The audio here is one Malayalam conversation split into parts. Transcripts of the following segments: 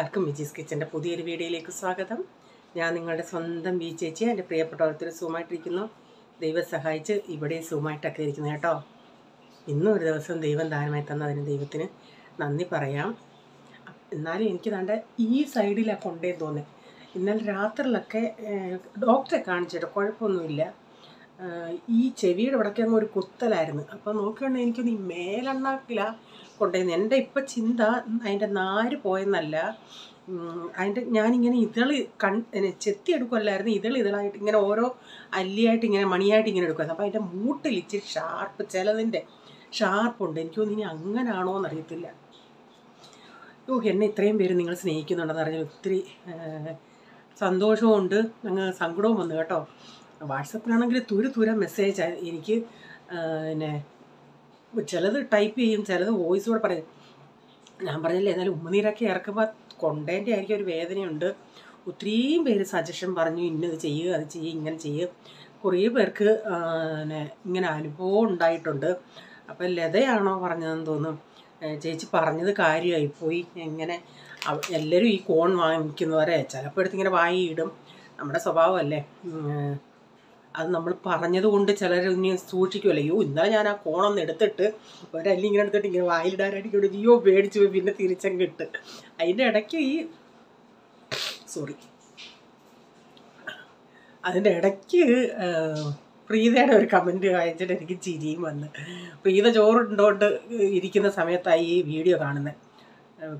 എല്ലാവർക്കും വിജീസ് കിച്ചൻ്റെ പുതിയൊരു വീഡിയോയിലേക്ക് സ്വാഗതം. ഞാൻ നിങ്ങളുടെ സ്വന്തം ബി ചേച്ചി. എൻ്റെ പ്രിയപ്പെട്ടവർ സുഖമായിട്ടിരിക്കുന്നു. ദൈവം സഹായിച്ച് ഇവിടെ സുഖമായിട്ടൊക്കെ ഇരിക്കുന്നു കേട്ടോ. ഇന്നും ഒരു ദിവസം ദൈവം ദാനമായി തന്നതിന് ദൈവത്തിന് നന്ദി പറയാം. എന്നാലും എനിക്ക് ദാണ്ട ഈ സൈഡിലാണ് കൊണ്ടേ തോന്നേ. ഇന്നലെ രാത്രിയിലൊക്കെ ഡോക്ടറെ കാണിച്ചിട്ട് കുഴപ്പമൊന്നുമില്ല. ഈ ചെവിയുടെ ഇവിടേക്ക് അങ്ങ് ഒരു കുത്തലായിരുന്നു. അപ്പോൾ നോക്കുകയാണെങ്കിൽ എനിക്കൊന്ന് ഈ മേലെണ്ണാക്കിലാണ് കൊണ്ടുവരുന്നത്. എൻ്റെ ഇപ്പം ചിന്ത അതിൻ്റെ നാര് പോയെന്നല്ല, അതിൻ്റെ ഞാനിങ്ങനെ ചെത്തിയെടുക്കുമല്ലായിരുന്നു, ഇതളായിട്ട് ഇങ്ങനെ ഓരോ അല്ലിയായിട്ട് ഇങ്ങനെ മണിയായിട്ട് ഇങ്ങനെ എടുക്കുമായിരുന്നു. അപ്പോൾ അതിൻ്റെ മൂട്ടിൽ ഇച്ചിരി ഷാർപ്പ്, ചിലതിൻ്റെ ഷാർപ്പുണ്ട്. എനിക്കൊന്നും ഇനി അങ്ങനാണോ എന്നറിയത്തില്ല. എന്നെ ഇത്രയും പേര് നിങ്ങൾ സ്നേഹിക്കുന്നുണ്ടെന്ന് അറിഞ്ഞാൽ ഒത്തിരി സന്തോഷവുമുണ്ട്, അങ്ങ് സങ്കടവും വന്നു കേട്ടോ. വാട്സപ്പിലാണെങ്കിൽ തുര മെസ്സേജ് എനിക്ക്, പിന്നെ ചിലത് ടൈപ്പ് ചെയ്യും, ചിലത് വോയിസ് കൂടെ പറയും. ഞാൻ പറഞ്ഞില്ലേ, എന്നാലും ഉമ്മനീരൊക്കെ ഇറക്കുമ്പോൾ കൊണ്ടേൻ്റെ ആയിരിക്കും ഒരു വേദനയുണ്ട്. ഒത്തിരിയും പേര് സജഷൻ പറഞ്ഞു, ഇന്നത് ചെയ്യുക, അത് ചെയ്യുക, ഇങ്ങനെ ചെയ്യുക. കുറേ പേർക്ക് ഇങ്ങനെ അനുഭവം ഉണ്ടായിട്ടുണ്ട്. അപ്പം ലതയാണോ പറഞ്ഞതെന്ന് തോന്നും. ചേച്ചി പറഞ്ഞത് കാര്യമായിപ്പോയി. എങ്ങനെ എല്ലാവരും ഈ കോൺ വാങ്ങിക്കുന്നവരെ ചിലപ്പോൾ എടുത്തിങ്ങനെ വായിയിടും. നമ്മുടെ സ്വഭാവമല്ലേ. അത് നമ്മൾ പറഞ്ഞത് കൊണ്ട് ചിലർ ഇനി സൂക്ഷിക്കുമല്ലോ. ഇന്നലെ ഞാൻ ആ കോണൊന്ന് എടുത്തിട്ട് ഒരല്ലി ഇങ്ങനെ എടുത്തിട്ട് ഇങ്ങനെ വായിലിടാനായിട്ട് പേടിച്ചു പോയി, പിന്നെ തിരിച്ചങ്ങ് ഇട്ട്. അതിൻ്റെ ഇടയ്ക്ക് അതിൻ്റെ ഇടയ്ക്ക് പ്രീതയുടെ ഒരു കമൻറ്റ് വായിച്ചിട്ട് എനിക്ക് ചിരിയും വന്ന്. പ്രീത ചോറുണ്ടോണ്ട് ഇരിക്കുന്ന സമയത്തായി ഈ വീഡിയോ കാണുന്നത്.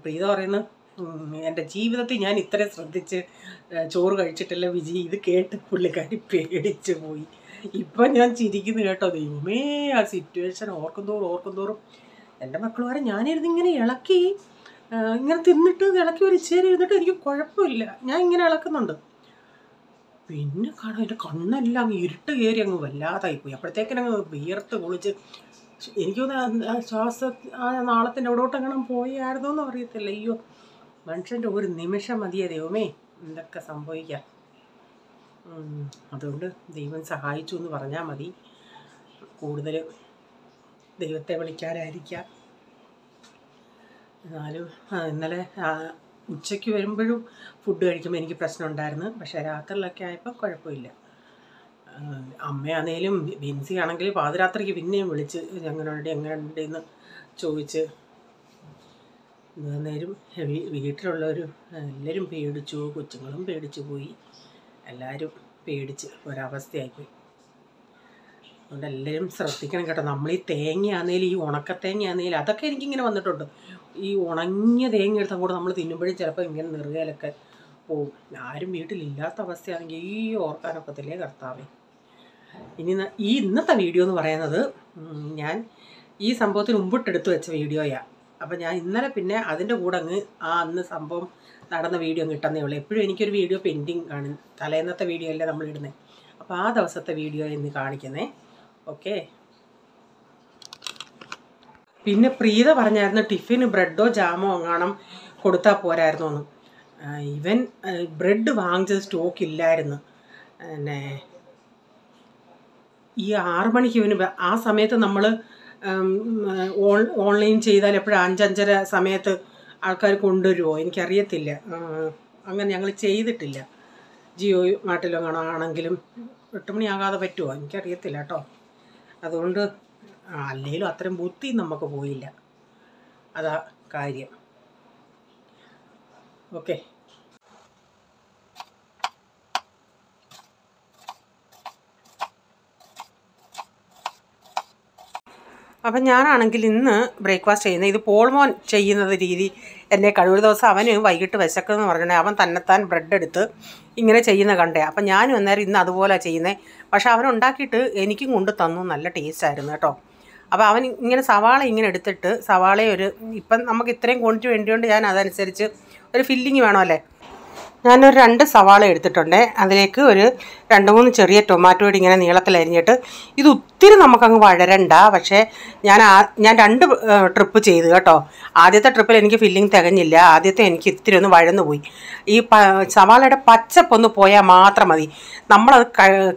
പ്രീത പറയുന്നത്, എൻ്റെ ജീവിതത്തിൽ ഞാൻ ഇത്രയും ശ്രദ്ധിച്ച് ചോറ് കഴിച്ചിട്ടില്ല വിജി. ഇത് കേട്ട് പുള്ളിക്കാരി പേടിച്ചു പോയി. ഇപ്പം ഞാൻ ചിരിക്കുന്നു കേട്ടോ. ദൈവമേ, ആ സിറ്റുവേഷൻ ഓർക്കും തോറും എൻ്റെ മക്കൾ വരെ ഞാനിരുന്ന് ഇങ്ങനെ ഇളക്കി, ഇങ്ങനെ തിന്നിട്ട് ഇളക്കി ഒരു ഇച്ചിരി ഇരുന്നിട്ട് എനിക്ക് കുഴപ്പമില്ല, ഞാൻ ഇങ്ങനെ ഇളക്കുന്നുണ്ട്. പിന്നെ കാണാം എൻ്റെ കണ്ണെല്ലാം അങ്ങ് ഇരുട്ട് കയറി അങ്ങ് വല്ലാതായിപ്പോയി. അപ്പോഴത്തേക്കിനങ്ങ് വിയർത്ത് കുളിച്ച് എനിക്കൊന്ന് ആ നാളത്തിൻ്റെ അവിടോട്ടെങ്ങനെ പോയായിരുന്നോ എന്ന് അറിയത്തില്ല. മനുഷ്യൻ്റെ ഒരു നിമിഷം മതിയേ ദൈവമേ എന്തൊക്കെ സംഭവിക്കാം. അതുകൊണ്ട് ദൈവം സഹായിച്ചു എന്ന് പറഞ്ഞാൽ മതി. കൂടുതൽ ദൈവത്തെ വിളിക്കാനായിരിക്കാം. എന്നാലും ഇന്നലെ ഉച്ചയ്ക്ക് വരുമ്പോഴും ഫുഡ് കഴിക്കുമ്പോൾ എനിക്ക് പ്രശ്നം ഉണ്ടായിരുന്നു. പക്ഷേ രാത്രിയിലൊക്കെ ആയപ്പോൾ കുഴപ്പമില്ല. അമ്മയാണേലും ബിൻസി ആണെങ്കിൽ പാതിരാത്രിക്ക് പിന്നെയും വിളിച്ച് എങ്ങനെയുണ്ടെന്ന് ചോദിച്ച്. നേരം വീട്ടിലുള്ളവരും എല്ലാവരും പേടിച്ചു, കൊച്ചുങ്ങളും പേടിച്ചു പോയി, എല്ലാവരും പേടിച്ച് ഒരവസ്ഥയായിപ്പോയി. അതുകൊണ്ട് എല്ലാവരും ശ്രദ്ധിക്കണം കേട്ടോ. നമ്മൾ ഈ തേങ്ങയാന്നേലും, ഈ ഉണക്കത്തേങ്ങയാന്നേലും അതൊക്കെ എനിക്കിങ്ങനെ വന്നിട്ടുണ്ട്. ഈ ഉണങ്ങിയ തേങ്ങ എടുത്താൽ കൂടെ നമ്മൾ തിന്നുമ്പോഴും ചിലപ്പോൾ ഇങ്ങനെ നെറുകയിലൊക്കെ പോവും. ആരും വീട്ടിലില്ലാത്ത അവസ്ഥയാണെങ്കിൽ ഓർക്കാനൊക്കത്തില്ലേ കർത്താവേ. ഇന്നത്തെ വീഡിയോ എന്ന് പറയുന്നത്, ഞാൻ ഈ സംഭവത്തിന് മുമ്പിട്ടെടുത്ത് വെച്ച വീഡിയോയാണ്. അപ്പം ഞാൻ ഇന്നലെ പിന്നെ അതിൻ്റെ കൂടെ അന്ന് സംഭവം നടന്ന വീഡിയോ കിട്ടുന്നേ ഉള്ളൂ. എപ്പോഴും എനിക്കൊരു വീഡിയോ പെൻഡിങ് കാണും. തലേന്നത്തെ വീഡിയോ അല്ലേ നമ്മൾ ഇടുന്നത്. അപ്പോൾ ആ ദിവസത്തെ വീഡിയോ ഇന്ന് കാണിക്കുന്നേ. ഓക്കെ. പിന്നെ പ്രീത പറഞ്ഞായിരുന്നു ടിഫിന് ബ്രെഡോ ജാമോ എങ്ങാണം കൊടുത്താൽ പോരായിരുന്നു എന്ന്. ഇവൻ ബ്രെഡ് വാങ്ങിച്ചത് സ്റ്റോക്ക് ഇല്ലായിരുന്നു. പിന്നെ ഈ 6 മണിക്ക് ഇവന് ആ സമയത്ത് നമ്മൾ ഓൺലൈൻ ചെയ്താൽ എപ്പോഴും 5-5:30 സമയത്ത് ആൾക്കാർ കൊണ്ടുവരുമോ എനിക്കറിയത്തില്ല. അങ്ങനെ ഞങ്ങൾ ചെയ്തിട്ടില്ല. ജിയോ നാട്ടിലോ ആണെങ്കിലും 8 മണിയാകാതെ പറ്റുമോ എനിക്കറിയത്തില്ല കേട്ടോ. അതുകൊണ്ട് അല്ലെങ്കിലും അത്രയും ബുദ്ധി നമുക്ക് പോയില്ല, അതാ കാര്യം. ഓക്കെ. അപ്പം ഞാനാണെങ്കിൽ ഇന്ന് ബ്രേക്ക്ഫാസ്റ്റ് ചെയ്യുന്നത്, ഇത് പോൾമോൻ ചെയ്യുന്നത് രീതി എന്നെ കഴിവൊരു ദിവസം അവന് വൈകിട്ട് വിശക്കെന്ന് പറഞ്ഞിട്ടുണ്ടെങ്കിൽ അവൻ തന്നെത്താൻ ബ്രെഡ് എടുത്ത് ഇങ്ങനെ ചെയ്യുന്ന കണ്ടേ. അപ്പം ഞാനും അന്നേരം ഇന്ന് അതുപോലെ ചെയ്യുന്നത്. പക്ഷെ അവനുണ്ടാക്കിയിട്ട് എനിക്കും കൊണ്ട് തന്നു. നല്ല ടേസ്റ്റായിരുന്നു കേട്ടോ. അപ്പോൾ അവൻ ഇങ്ങനെ സവാള ഇങ്ങനെ എടുത്തിട്ട്, സവാളയെ ഇപ്പം നമുക്ക് ഇത്രയും ക്വാണ്ടിറ്റി വേണ്ടിയോണ്ട് ഞാൻ അതനുസരിച്ച് ഒരു ഫില്ലിങ് വേണമല്ലേ. ഞാനൊരു 2 സവാള എടുത്തിട്ടുണ്ട്. അതിലേക്ക് ഒരു 2-3 ചെറിയ ടൊമാറ്റോയുടെ ഇങ്ങനെ നീളത്തിലരിഞ്ഞിട്ട്, ഇത് ഒത്തിരി നമുക്കങ്ങ് വഴരണ്ട. പക്ഷേ ഞാൻ 2 ട്രിപ്പ് ചെയ്തു കേട്ടോ. ആദ്യത്തെ ട്രിപ്പിൽ എനിക്ക് ഫില്ലിങ് തികഞ്ഞില്ല. ആദ്യത്തെ എനിക്ക് ഇത്തിരി ഒന്ന് വഴന്നു പോയി. ഈ സവാളയുടെ പച്ചപ്പൊന്ന് പോയാൽ മാത്രം മതി. നമ്മളത്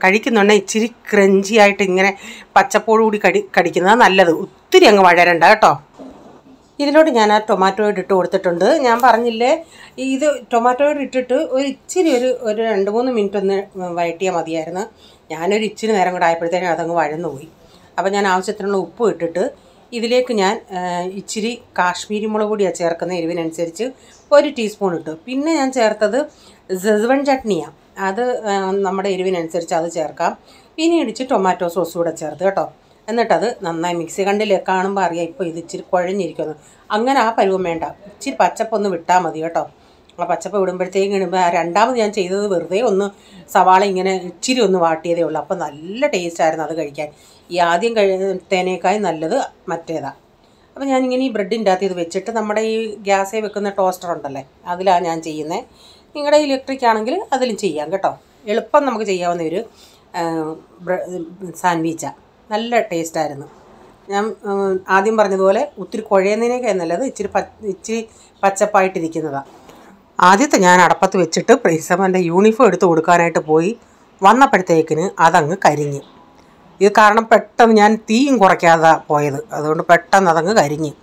കഴിക്കുന്നുണ്ടെങ്കിൽ ഇച്ചിരി ക്രഞ്ചി ആയിട്ട് ഇങ്ങനെ പച്ചപ്പോടുകൂടി കടിക്കുന്നത് നല്ലത്. ഒത്തിരി അങ്ങ് വഴരണ്ട കേട്ടോ. ഇതിലോട്ട് ഞാൻ ആ ടൊമാറ്റോയോട് ഇട്ട് കൊടുത്തിട്ടുണ്ട്. ഞാൻ പറഞ്ഞില്ലേ ഇത് ടൊമാറ്റോയോട് ഇട്ടിട്ട് ഇച്ചിരി ഒരു 2-3 മിനിറ്റ് ഒന്ന് വഴറ്റിയാൽ മതിയായിരുന്നു. ഞാനൊരു ഇച്ചിരി നേരം കൂടെ ആയപ്പോഴത്തേനും അതങ്ങ് വഴന്നു പോയി. അപ്പോൾ ഞാൻ ആവശ്യത്തിനുള്ള ഉപ്പ് ഇട്ടിട്ട് ഇതിലേക്ക് ഞാൻ ഇച്ചിരി കാശ്മീരി മുളക് പൊടിയാണ് ചേർക്കുന്ന എരിവിനനുസരിച്ച് 1 ടീസ്പൂൺ ഇട്ടു. പിന്നെ ഞാൻ ചേർത്തത് സെസ്വൻ ചട്നിയാണ്. അത് നമ്മുടെ എരിവിനനുസരിച്ച് അത് ചേർക്കാം. പിന്നെ ഇടിച്ച് ടൊമാറ്റോ സോസ് കൂടെ ചേർത്ത് കേട്ടോ. എന്നിട്ടത് നന്നായി മിക്സി കണ്ടില്ലേ കാണുമ്പോൾ അറിയാം ഇപ്പോൾ ഇത് ഇച്ചിരി കുഴഞ്ഞിരിക്കുന്നു. അങ്ങനെ ആ പരുവം വേണ്ട, ഇച്ചിരി പച്ചപ്പൊന്ന് വിട്ടാൽ മതി കേട്ടോ. ആ പച്ചപ്പ് വിടുമ്പോഴത്തേക്കും ഇടുമ്പോൾ രണ്ടാമത് ഞാൻ ചെയ്തത് വെറുതെ ഒന്ന് സവാള ഇങ്ങനെ ഇച്ചിരി ഒന്ന് വാട്ടിയതേ ഉള്ളൂ. അപ്പോൾ നല്ല ടേസ്റ്റായിരുന്നു അത് കഴിക്കാൻ. ഈ ആദ്യം കഴിയുന്നതിനേക്കാൾ നല്ലത് മറ്റേതാണ്. അപ്പോൾ ഞാനിങ്ങനെ ഈ ബ്രെഡിൻ്റെ അകത്ത് ഇത് വെച്ചിട്ട് നമ്മുടെ ഈ ഗ്യാസിൽ വെക്കുന്ന ടോസ്റ്റർ ഉണ്ടല്ലേ അതിലാണ് ഞാൻ ചെയ്യുന്നത്. നിങ്ങളുടെ ഇലക്ട്രിക് ആണെങ്കിൽ അതിലും ചെയ്യാം കേട്ടോ. എളുപ്പം നമുക്ക് ചെയ്യാവുന്ന ഒരു സാൻഡ്വിച്ചാണ്. നല്ല ടേസ്റ്റായിരുന്നു. ഞാൻ ആദ്യം പറഞ്ഞതുപോലെ ഒത്തിരി കുഴയുന്നതിനേക്കാൾ നല്ലത് ഇച്ചിരി പച്ചപ്പായിട്ടിരിക്കുന്നതാണ്. ആദ്യത്തെ ഞാൻ അടപ്പത്ത് വെച്ചിട്ട് പ്രീസമ്മൻ്റെ യൂണിഫോം എടുത്ത് കൊടുക്കാനായിട്ട് പോയി വന്നപ്പോഴത്തേക്കിന് അതങ്ങ് കരിഞ്ഞ്. ഇത് കാരണം പെട്ടെന്ന് ഞാൻ തീയും കുറയ്ക്കാതെ പോയത്, അതുകൊണ്ട് പെട്ടെന്ന് അതങ്ങ് കരിഞ്ഞ്.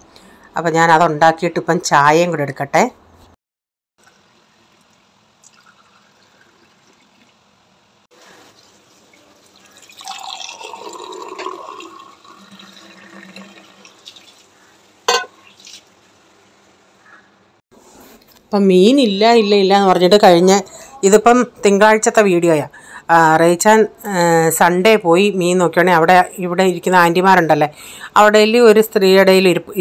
അപ്പോൾ ഞാൻ അതുണ്ടാക്കിയിട്ട് ഇപ്പം ചായയും കൂടെ എടുക്കട്ടെ. അപ്പം മീനില്ല എന്ന് പറഞ്ഞിട്ട് ഇതിപ്പം തിങ്കളാഴ്ചത്തെ വീഡിയോയാണ്. റേച്ചാൻ സൺഡേ പോയി മീൻ നോക്കുകയാണെങ്കിൽ ഇവിടെ ഇരിക്കുന്ന ആൻറ്റിമാരുണ്ടല്ലേ അവിടെ ഒരു സ്ത്രീയുടെ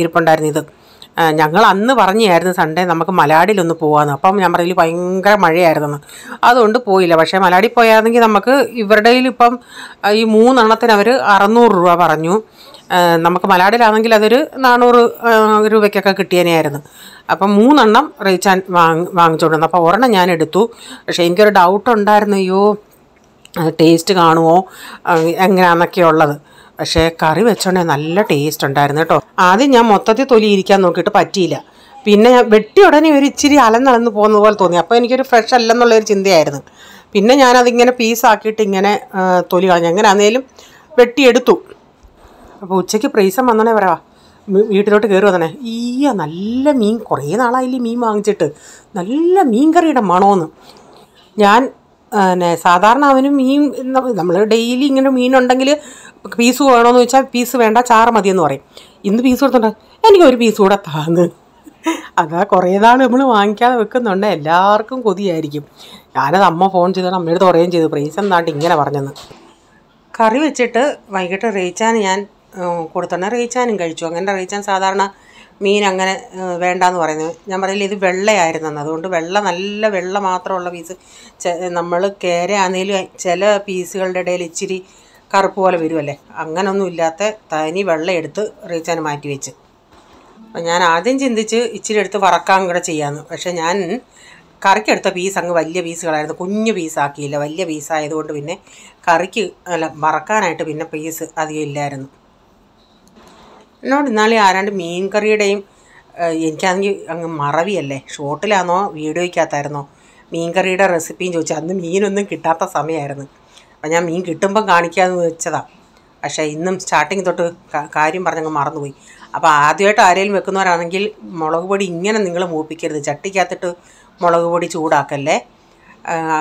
ഇരിപ്പുണ്ടായിരുന്നു. ഇത് ഞങ്ങൾ അന്ന് പറഞ്ഞായിരുന്നു സൺഡേ നമുക്ക് മലാടിലൊന്ന് പോകാമെന്ന്. അപ്പം ഞാൻ പറയില്ല ഭയങ്കര മഴയായിരുന്നെന്ന്, അതുകൊണ്ട് പോയില്ല. പക്ഷേ മലാടി പോയായിരുന്നെങ്കിൽ നമുക്ക് ഇവരുടെ ഇപ്പം ഈ 3 എണ്ണത്തിന് അവർ 600 രൂപ പറഞ്ഞു. നമുക്ക് മലാടിലാണെങ്കിൽ അതൊരു 400 രൂപയ്ക്കൊക്കെ കിട്ടിയതിനായിരുന്നു. അപ്പം 3 എണ്ണം റേച്ചാൻ വാങ്ങിച്ചുകൊണ്ട് വന്നു. അപ്പോൾ ഒരെണ്ണം ഞാൻ എടുത്തു. പക്ഷേ എനിക്കൊരു ഡൗട്ട് ഉണ്ടായിരുന്നു, അയ്യോ ടേസ്റ്റ് കാണുമോ എങ്ങനെയാണെന്നൊക്കെ ഉള്ളത്. പക്ഷേ കറി വെച്ചോണ്ടേ നല്ല ടേസ്റ്റ് ഉണ്ടായിരുന്നു കേട്ടോ. ആദ്യം ഞാൻ മൊത്തത്തിൽ തൊലി ഇരിക്കാൻ നോക്കിയിട്ട് പറ്റിയില്ല. പിന്നെ ഞാൻ വെട്ടി ഉടനെ ഒരു ഇച്ചിരി അലന്നളന്ന് പോകുന്ന പോലെ തോന്നി. അപ്പോൾ എനിക്കൊരു ഫ്രഷ് അല്ലെന്നുള്ളൊരു ചിന്തയായിരുന്നു. പിന്നെ ഞാനതിങ്ങനെ പീസാക്കിയിട്ട് ഇങ്ങനെ തൊലി കളഞ്ഞു. എങ്ങനെയാണെങ്കിലും വെട്ടിയെടുത്തു. അപ്പോൾ ഉച്ചയ്ക്ക് പ്രൈസം വന്നോണേ പറയാ വീട്ടിലോട്ട് കയറി വന്നേ, നല്ല മീൻ, കുറേ നാളായില്ലേ മീൻ വാങ്ങിച്ചിട്ട്, നല്ല മീൻ കറിയുടെ മണമെന്ന്. ഞാൻ സാധാരണ അവന് മീൻ നമ്മൾ ഡെയിലി ഇങ്ങനെ മീനുണ്ടെങ്കിൽ പീസ് വേണമെന്ന് ചോദിച്ചാൽ പീസ് വേണ്ട ചാറ് മതിയെന്ന് പറയും. ഇന്ന് പീസ് കൊടുത്തോണ്ട് എനിക്കൊരു പീസ് കൂടെ താങ്ങ്. അതാ കുറേ നാൾ നമ്മൾ വാങ്ങിക്കാതെ വെക്കുന്നുണ്ട്, എല്ലാവർക്കും കൊതിയായിരിക്കും. ഞാനത് അമ്മ ഫോൺ ചെയ്തോണ്ട് അമ്മയോട് പറയുകയും ചെയ്തു പ്രൈസ് എന്താണ്ട് ഇങ്ങനെ പറഞ്ഞെന്ന്. കറി വെച്ചിട്ട് വൈകിട്ട് റേച്ചാൻ ഞാൻ കൊടുത്തോണ്ട് റേച്ചാനും കഴിച്ചു. അങ്ങനെ റേച്ചാൻ സാധാരണ മീൻ അങ്ങനെ വേണ്ടാന്ന് പറയുന്നത്. ഞാൻ പറയില്ല ഇത് വെള്ളയായിരുന്നെന്ന്, അതുകൊണ്ട് നല്ല വെള്ള മാത്രമുള്ള പീസ്. നമ്മൾ കേരയാണെങ്കിലും ചില പീസുകളുടെ ഇടയിൽ ഇച്ചിരി കറുപ്പ് പോലെ വരുമല്ലേ, അങ്ങനൊന്നും ഇല്ലാത്ത തനി വെള്ള എടുത്ത് റേച്ചാന് മാറ്റി വെച്ച്. അപ്പം ഞാൻ ആദ്യം ചിന്തിച്ച് ഇച്ചിരി എടുത്ത് വറക്കാൻ കൂടെ ചെയ്യാമെന്ന്. പക്ഷേ ഞാൻ കറിക്കെടുത്ത പീസ് അങ്ങ് വലിയ പീസുകളായിരുന്നു, കുഞ്ഞു പീസാക്കിയില്ല. വലിയ പീസായതുകൊണ്ട് പിന്നെ വറക്കാനായിട്ട് പിന്നെ പീസ് അധികം ഇല്ലായിരുന്നു. എന്നോട് ഇന്നാളെ ആരാണ്ട് മീൻ കറിയുടെയും എനിക്കാണെങ്കിൽ അങ്ങ് മറവിയല്ലേ, ഷോർട്ടിലാണോ വീഡിയോയ്ക്കകത്തായിരുന്നോ മീൻ കറിയുടെ റെസിപ്പിയും ചോദിച്ചു. അന്ന് മീനൊന്നും കിട്ടാത്ത സമയമായിരുന്നു. അപ്പം ഞാൻ മീൻ കിട്ടുമ്പം കാണിക്കാമെന്ന് വെച്ചതാണ്. പക്ഷേ ഇന്നും സ്റ്റാർട്ടിങ് തൊട്ട് കാര്യം പറഞ്ഞങ്ങ് മറന്നുപോയി. അപ്പോൾ ആദ്യമായിട്ട് ആരെങ്കിലും വെക്കുന്നവരാണെങ്കിൽ മുളക് പൊടി ഇങ്ങനെ നിങ്ങൾ മൂപ്പിക്കരുത്, ചട്ടിക്കകത്തിട്ട് മുളക് പൊടി ചൂടാക്കല്ലേ.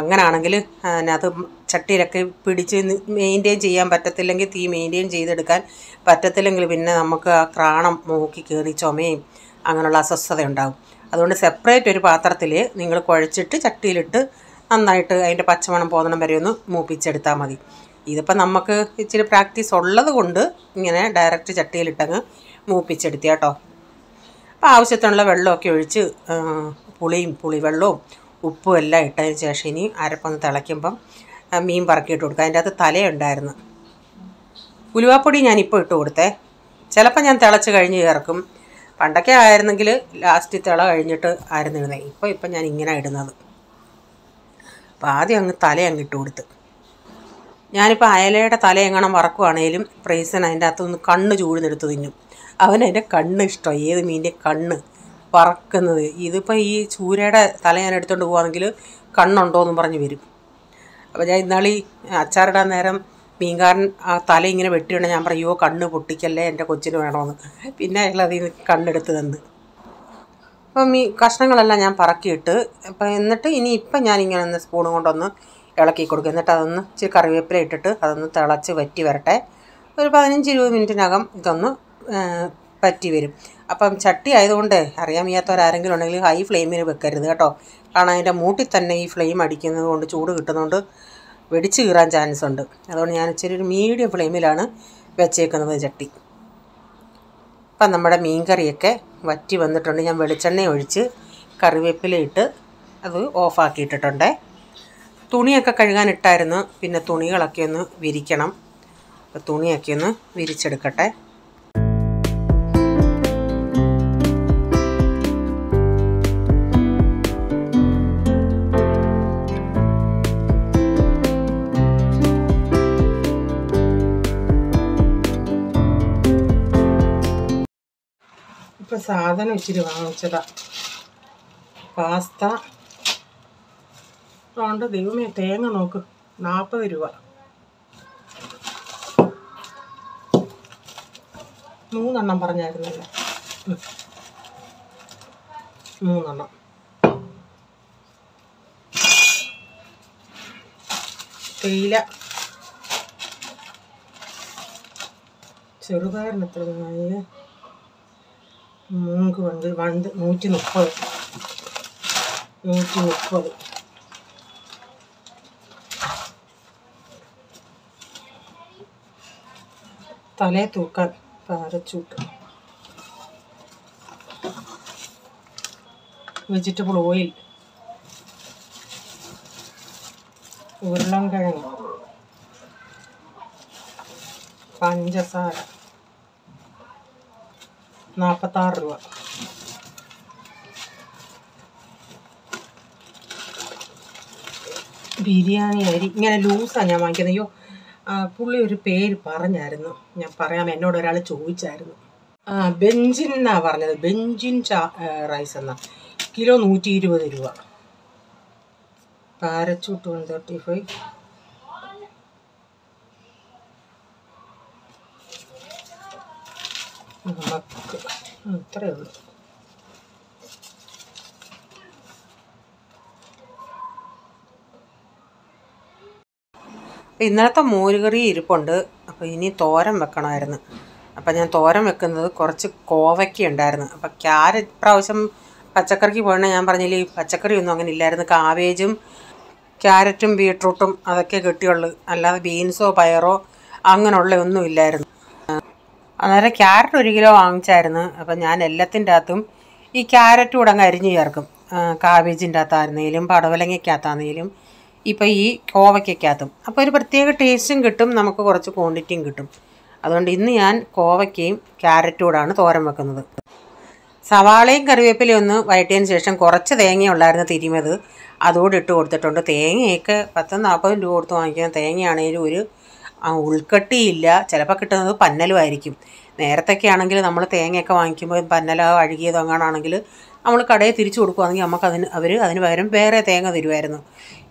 അങ്ങനാണെങ്കിൽ അതിനകത്ത് ചട്ടിയിലൊക്കെ പിടിച്ച് മെയിൻറ്റെയിൻ ചെയ്യാൻ പറ്റത്തില്ലെങ്കിൽ, തീ മെയിൻറ്റെയിൻ ചെയ്തെടുക്കാൻ പറ്റത്തില്ലെങ്കിൽ പിന്നെ നമുക്ക് ആ ക്രാണം മൂക്കി കയറി ചുമയും അങ്ങനെയുള്ള അസ്വസ്ഥത ഉണ്ടാകും. അതുകൊണ്ട് സെപ്പറേറ്റ് ഒരു പാത്രത്തിൽ നിങ്ങൾ കുഴച്ചിട്ട് ചട്ടിയിലിട്ട് നന്നായിട്ട് അതിൻ്റെ പച്ചമണം പോകുന്ന വരെ ഒന്ന് മൂപ്പിച്ചെടുത്താൽ മതി. ഇതിപ്പോൾ നമുക്ക് ഇച്ചിരി പ്രാക്ടീസ് ഉള്ളത് കൊണ്ട് ഇങ്ങനെ ഡയറക്റ്റ് ചട്ടിയിലിട്ടങ്ങ് മൂപ്പിച്ചെടുത്തി കേട്ടോ. അപ്പോൾ ആവശ്യത്തിനുള്ള വെള്ളമൊക്കെ ഒഴിച്ച് പുളിവെള്ളവും ഉപ്പും എല്ലാം ഇട്ടതിന് ശേഷം ഇനി അരപ്പൊന്ന് തിളയ്ക്കുമ്പം മീൻ പറക്കിയിട്ട് കൊടുക്കുക. അതിൻ്റെ അകത്ത് തലയുണ്ടായിരുന്നു. ഉലുവാപ്പൊടി ഞാനിപ്പോൾ ഇട്ട് കൊടുത്തേ. ചിലപ്പോൾ ഞാൻ തിളച്ച് കഴിഞ്ഞ് ചേർക്കും. പണ്ടൊക്കെ ആയിരുന്നെങ്കിൽ ലാസ്റ്റ് തിള കഴിഞ്ഞിട്ട് ആയിരുന്നു ഇടുന്നത്. ഇപ്പം ഞാൻ ഇങ്ങനെ ഇടുന്നത്. അപ്പോൾ ആദ്യം അങ്ങ് ഇട്ട് കൊടുത്ത്. ഞാനിപ്പോൾ അയലയുടെ തല എങ്ങനെ വറക്കുവാണേലും പ്രൈസൻ അതിൻ്റെ അകത്തൊന്ന് കണ്ണ് ചൂടുന്നെടുത്ത് തിന്നും. അവനതിൻ്റെ കണ്ണ് ഇഷ്ടം, ഏത് മീനിൻ്റെ കണ്ണ് വറക്കുന്നത്. ഇതിപ്പോൾ ഈ ചൂരയുടെ തല ഞാൻ എടുത്തുകൊണ്ട് പോവുകയാണെങ്കിൽ കണ്ണുണ്ടോയെന്നും പറഞ്ഞ് വരും. അപ്പോൾ ഞാൻ ഇന്നാളീ അച്ചാറിടാൻ നേരം മീൻകാരൻ ആ തല ഇങ്ങനെ വെട്ടിയുണ്ട്. ഞാൻ പറയുമോ കണ്ണ് പൊട്ടിക്കല്ലേ, എൻ്റെ കൊച്ചിന് വേണമെന്ന്. പിന്നെ അയാൾ അതിൽ നിന്ന് കണ്ണെടുത്ത് തന്ന്. അപ്പം ഈ കഷ്ണങ്ങളെല്ലാം ഞാൻ പറക്കിയിട്ട് എന്നിട്ട് ഇപ്പം ഞാനിങ്ങനെ ഒന്ന് സ്പൂണും കൊണ്ടൊന്ന് ഇളക്കി കൊടുക്കും. എന്നിട്ട് അതൊന്ന് ഇച്ചിരി കറിവേപ്പില ഇട്ടിട്ട് അതൊന്ന് തിളച്ച് വറ്റി വരട്ടെ. ഒരു 15-20 മിനിറ്റിനകം ഇതൊന്ന് പറ്റി വരും. അപ്പം ചട്ടി ആയതുകൊണ്ട് അറിയാൻ വയ്യാത്തവരാരെങ്കിലും ഉണ്ടെങ്കിൽ ഹൈ ഫ്ലെയിമിൽ വെക്കരുത് കേട്ടോ. കാരണം അതിൻ്റെ മൂട്ടിൽ തന്നെ ഈ ഫ്ലെയിം അടിക്കുന്നത് കൊണ്ട്, ചൂട് കിട്ടുന്നതുകൊണ്ട് വെടിച്ച് കീറാൻ ചാൻസ് ഉണ്ട്. അതുകൊണ്ട് ഞാൻ ഇച്ചിരി ഒരു മീഡിയം ഫ്ലെയിമിലാണ് വെച്ചേക്കുന്നത് ചട്ടി. അപ്പം നമ്മുടെ മീൻ കറിയൊക്കെ വറ്റി വന്നിട്ടുണ്ട്. ഞാൻ വെളിച്ചെണ്ണ ഒഴിച്ച് കറിവേപ്പില ഇട്ട് അത് ഓഫാക്കിയിട്ടിട്ടുണ്ട്. തുണിയൊക്കെ കഴുകാനിട്ടായിരുന്നു. പിന്നെ തുണികളൊക്കെ ഒന്ന് വിരിക്കണം. അപ്പോൾ തുണിയൊക്കെ ഒന്ന് വിരിച്ചെടുക്കട്ടെ. ഇപ്പം സാധനം ഇച്ചിരി വാങ്ങിച്ചതാ. പാസ്ത അതുകൊണ്ട് ദൈവമേ, തേങ്ങ നോക്ക്, 40 രൂപ. 3 എണ്ണം പറഞ്ഞായിരുന്നല്ലോ. 3 എണ്ണം. തേയില ചെറുപയറിന് എത്ര രൂപ? മൂങ്ക് വണ്ട് 130. തലേ തൂക്കാൻ പാരച്ചൂട്ട്. വെജിറ്റബിൾ ഓയിൽ, ഉരുളൻകിഴങ്ങ്, പഞ്ചസാര 46 രൂപ. ബിരിയാണി അരി ഇങ്ങനെ ലൂസാണ് ഞാൻ വാങ്ങിക്കുന്നത്. അയ്യോ, പുള്ളി ഒരു പേര് പറഞ്ഞായിരുന്നു, ഞാൻ പറയാം. എന്നോട് ഒരാൾ ചോദിച്ചായിരുന്നു. ബെഞ്ചിൻ എന്നാണ് പറഞ്ഞത്. ബെഞ്ചിൻ റൈസ് എന്നാ. കിലോ 120 രൂപ. പാരച്ചൂട്ട് 135. നമുക്ക് ഇത്രയേ ഉള്ളൂ. ഇന്നലത്തെ മോരുകറി ഇരിപ്പുണ്ട്. അപ്പോൾ ഇനി തോരൻ വെക്കണമായിരുന്നു. അപ്പം ഞാൻ തോരൻ വെക്കുന്നത് കുറച്ച് കോവയ്ക്ക ഉണ്ടായിരുന്നു. അപ്പം ക്യാരറ്റ് പ്രാവശ്യം പച്ചക്കറിക്ക് പോകണേ ഞാൻ പറഞ്ഞില്ലേ, പച്ചക്കറിയൊന്നും അങ്ങനെ ഇല്ലായിരുന്നു. കാവേജും ക്യാരറ്റും ബീട്രൂട്ടും അതൊക്കെ കിട്ടിയുള്ളൂ. അല്ലാതെ ബീൻസോ പയറോ അങ്ങനെയുള്ള ഒന്നും ഇല്ലായിരുന്നു. അന്നേരം ക്യാരറ്റ് 1 കിലോ വാങ്ങിച്ചായിരുന്നു. അപ്പം ഞാൻ എല്ലാത്തിൻ്റെ അകത്തും ഈ ക്യാരറ്റ് കൂടെ അങ്ങ് അരിഞ്ഞ് ചേർക്കും. കാവേജിൻ്റെ അകത്തായിരുന്നേലും പടവലങ്ങയ്ക്കകത്താണെങ്കിലും ഇപ്പം ഈ കോവയ്ക്കകത്തും. അപ്പോൾ ഒരു പ്രത്യേക ടേസ്റ്റും കിട്ടും, നമുക്ക് കുറച്ച് ക്വാണ്ടിറ്റിയും കിട്ടും. അതുകൊണ്ട് ഇന്ന് ഞാൻ കോവയ്ക്കയും ക്യാരറ്റും കൂടാണ് തോരൻ വെക്കുന്നത്. സവാളയും കറിവേപ്പിലയും ഒന്ന് വഴറ്റിയതിന് ശേഷം കുറച്ച് തേങ്ങയുള്ളായിരുന്നു തിരുമിയത്, അതുകൂടെ ഇട്ട് കൊടുത്തിട്ടുണ്ട്. തേങ്ങയൊക്കെ 10-40 രൂപ കൊടുത്ത് വാങ്ങിക്കുന്ന തേങ്ങയാണെങ്കിലും ഒരു ഉൾക്കട്ടിയില്ല. ചിലപ്പോൾ കിട്ടുന്നത് പന്നലുമായിരിക്കും. നേരത്തൊക്കെ ആണെങ്കിൽ നമ്മൾ തേങ്ങയൊക്കെ വാങ്ങിക്കുമ്പോൾ പന്നലോ അഴുകിയതോ അങ്ങനെയാണെങ്കിൽ നമ്മൾ കടയിൽ തിരിച്ചു കൊടുക്കുകയാണെങ്കിൽ നമുക്കതിന് അതിന് പകരം വേറെ തേങ്ങ തരുമായിരുന്നു.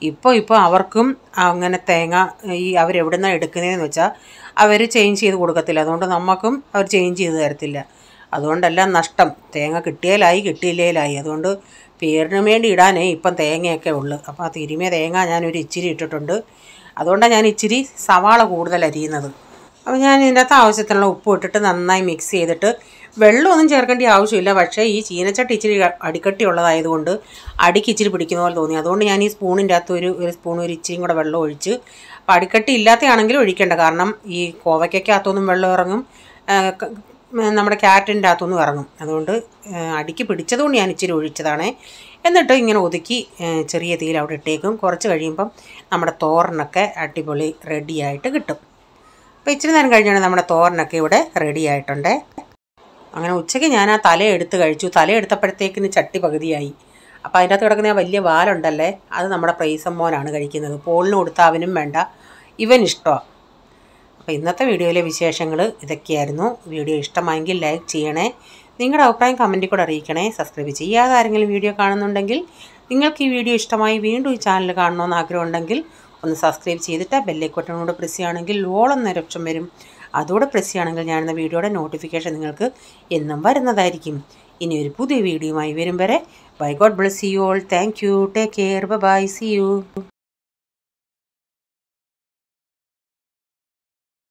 ഇപ്പോൾ അവർക്കും അങ്ങനെ തേങ്ങ അവരെവിടെ നിന്നാണ് എടുക്കുന്നതെന്ന് വെച്ചാൽ അവർ ചേഞ്ച് ചെയ്ത് കൊടുക്കത്തില്ല. അതുകൊണ്ട് നമുക്കും അവർ ചേഞ്ച് ചെയ്ത് തരത്തില്ല. അതുകൊണ്ടെല്ലാം നഷ്ടം. തേങ്ങ കിട്ടിയാലായി, കിട്ടിയില്ലേലായി. അതുകൊണ്ട് പേരിന് വേണ്ടി ഇടാനേ ഇപ്പം തേങ്ങയൊക്കെ ഉള്ളു. അപ്പോൾ ആ തിരുമിയ തേങ്ങ ഞാനൊരു ഇച്ചിരി ഇട്ടിട്ടുണ്ട്. അതുകൊണ്ടാണ് ഞാൻ ഇച്ചിരി സവാള കൂടുതൽ അരിയുന്നത്. അപ്പോൾ ഞാൻ ഇതിൻ്റെ അകത്ത് ആവശ്യത്തിനുള്ള ഉപ്പ് ഇട്ടിട്ട് നന്നായി മിക്സ് ചെയ്തിട്ട്, വെള്ളമൊന്നും ചേർക്കേണ്ട ആവശ്യമില്ല. പക്ഷേ ഈ ചീനച്ചട്ടി ഇച്ചിരി അടിക്കട്ടി ഉള്ളതായതുകൊണ്ട് അടിക്ക് ഇച്ചിരി പിടിക്കുന്ന പോലെ തോന്നി. അതുകൊണ്ട് ഞാൻ ഈ സ്പൂണിൻ്റെ അകത്ത് ഒരു ഇച്ചിരിയും കൂടെ വെള്ളം ഒഴിച്ച്. അപ്പോൾ അടിക്കട്ടി ഇല്ലാത്തതാണെങ്കിലും ഒഴിക്കേണ്ട. കാരണം ഈ കോവയ്ക്കകത്തൊന്നും വെള്ളം ഇറങ്ങും, നമ്മുടെ ക്യാരറ്റിൻ്റെ അകത്തൊന്നും ഇറങ്ങും. അതുകൊണ്ട് അടിക്ക് പിടിച്ചതുകൊണ്ട് ഞാൻ ഇച്ചിരി ഒഴിച്ചതാണ്. എന്നിട്ട് ഇങ്ങനെ ഒതുക്കി ചെറിയ തീയിൽ അവിടെ ഇട്ടേക്കും. കുറച്ച് കഴിയുമ്പം നമ്മുടെ തോരനൊക്കെ അടിപൊളി റെഡിയായിട്ട് കിട്ടും. അപ്പോൾ ഇച്ചിരി നേരം കഴിഞ്ഞാണ് നമ്മുടെ തോരനൊക്കെ ഇവിടെ റെഡി ആയിട്ടുണ്ട്. അങ്ങനെ ഉച്ചയ്ക്ക് ഞാൻ ആ തല എടുത്ത് കഴിച്ചു. തല എടുത്തപ്പോഴത്തേക്കിന് ചട്ടി പകുതിയായി. അപ്പോൾ അതിൻ്റെ അകത്ത് കിടക്കുന്ന ആ വലിയ വാലുണ്ടല്ലേ, അത് നമ്മുടെ പ്രൈസം മോനാണ് കഴിക്കുന്നത്. പോളിന് കൊടുത്താൽ അവനും വേണ്ട, ഇവൻ ഇഷ്ടമാണ്. അപ്പോൾ ഇന്നത്തെ വീഡിയോയിലെ വിശേഷങ്ങൾ ഇതൊക്കെയായിരുന്നു. വീഡിയോ ഇഷ്ടമായെങ്കിൽ ലൈക്ക് ചെയ്യണേ. നിങ്ങളുടെ അഭിപ്രായം കമൻറ്റിൽ കൂടെ അറിയിക്കണേ. സബ്സ്ക്രൈബ് ചെയ്യാതെ ആരെങ്കിലും വീഡിയോ കാണുന്നുണ്ടെങ്കിൽ, നിങ്ങൾക്ക് ഈ വീഡിയോ ഇഷ്ടമായി വീണ്ടും ഈ ചാനൽ കാണണമെന്ന് ആഗ്രഹമുണ്ടെങ്കിൽ ഒന്ന് സബ്സ്ക്രൈബ് ചെയ്തിട്ട് ബെല്ലൈക്കോട്ടനോട് പ്രസ് ചെയ്യുകയാണെങ്കിൽ ഓൾ എന്നൊരു ഓപ്ഷൻ വരും. അതോടെ പ്രസ് ചെയ്യുകയാണെങ്കിൽ ഞാനെന്ന വീഡിയോയുടെ നോട്ടിഫിക്കേഷൻ നിങ്ങൾക്ക് എന്നും വരുന്നതായിരിക്കും. ഇനി ഒരു പുതിയ വീഡിയോയുമായി വരും വരെ bye. God bless you all. Thank you. Take care. Bye. See U.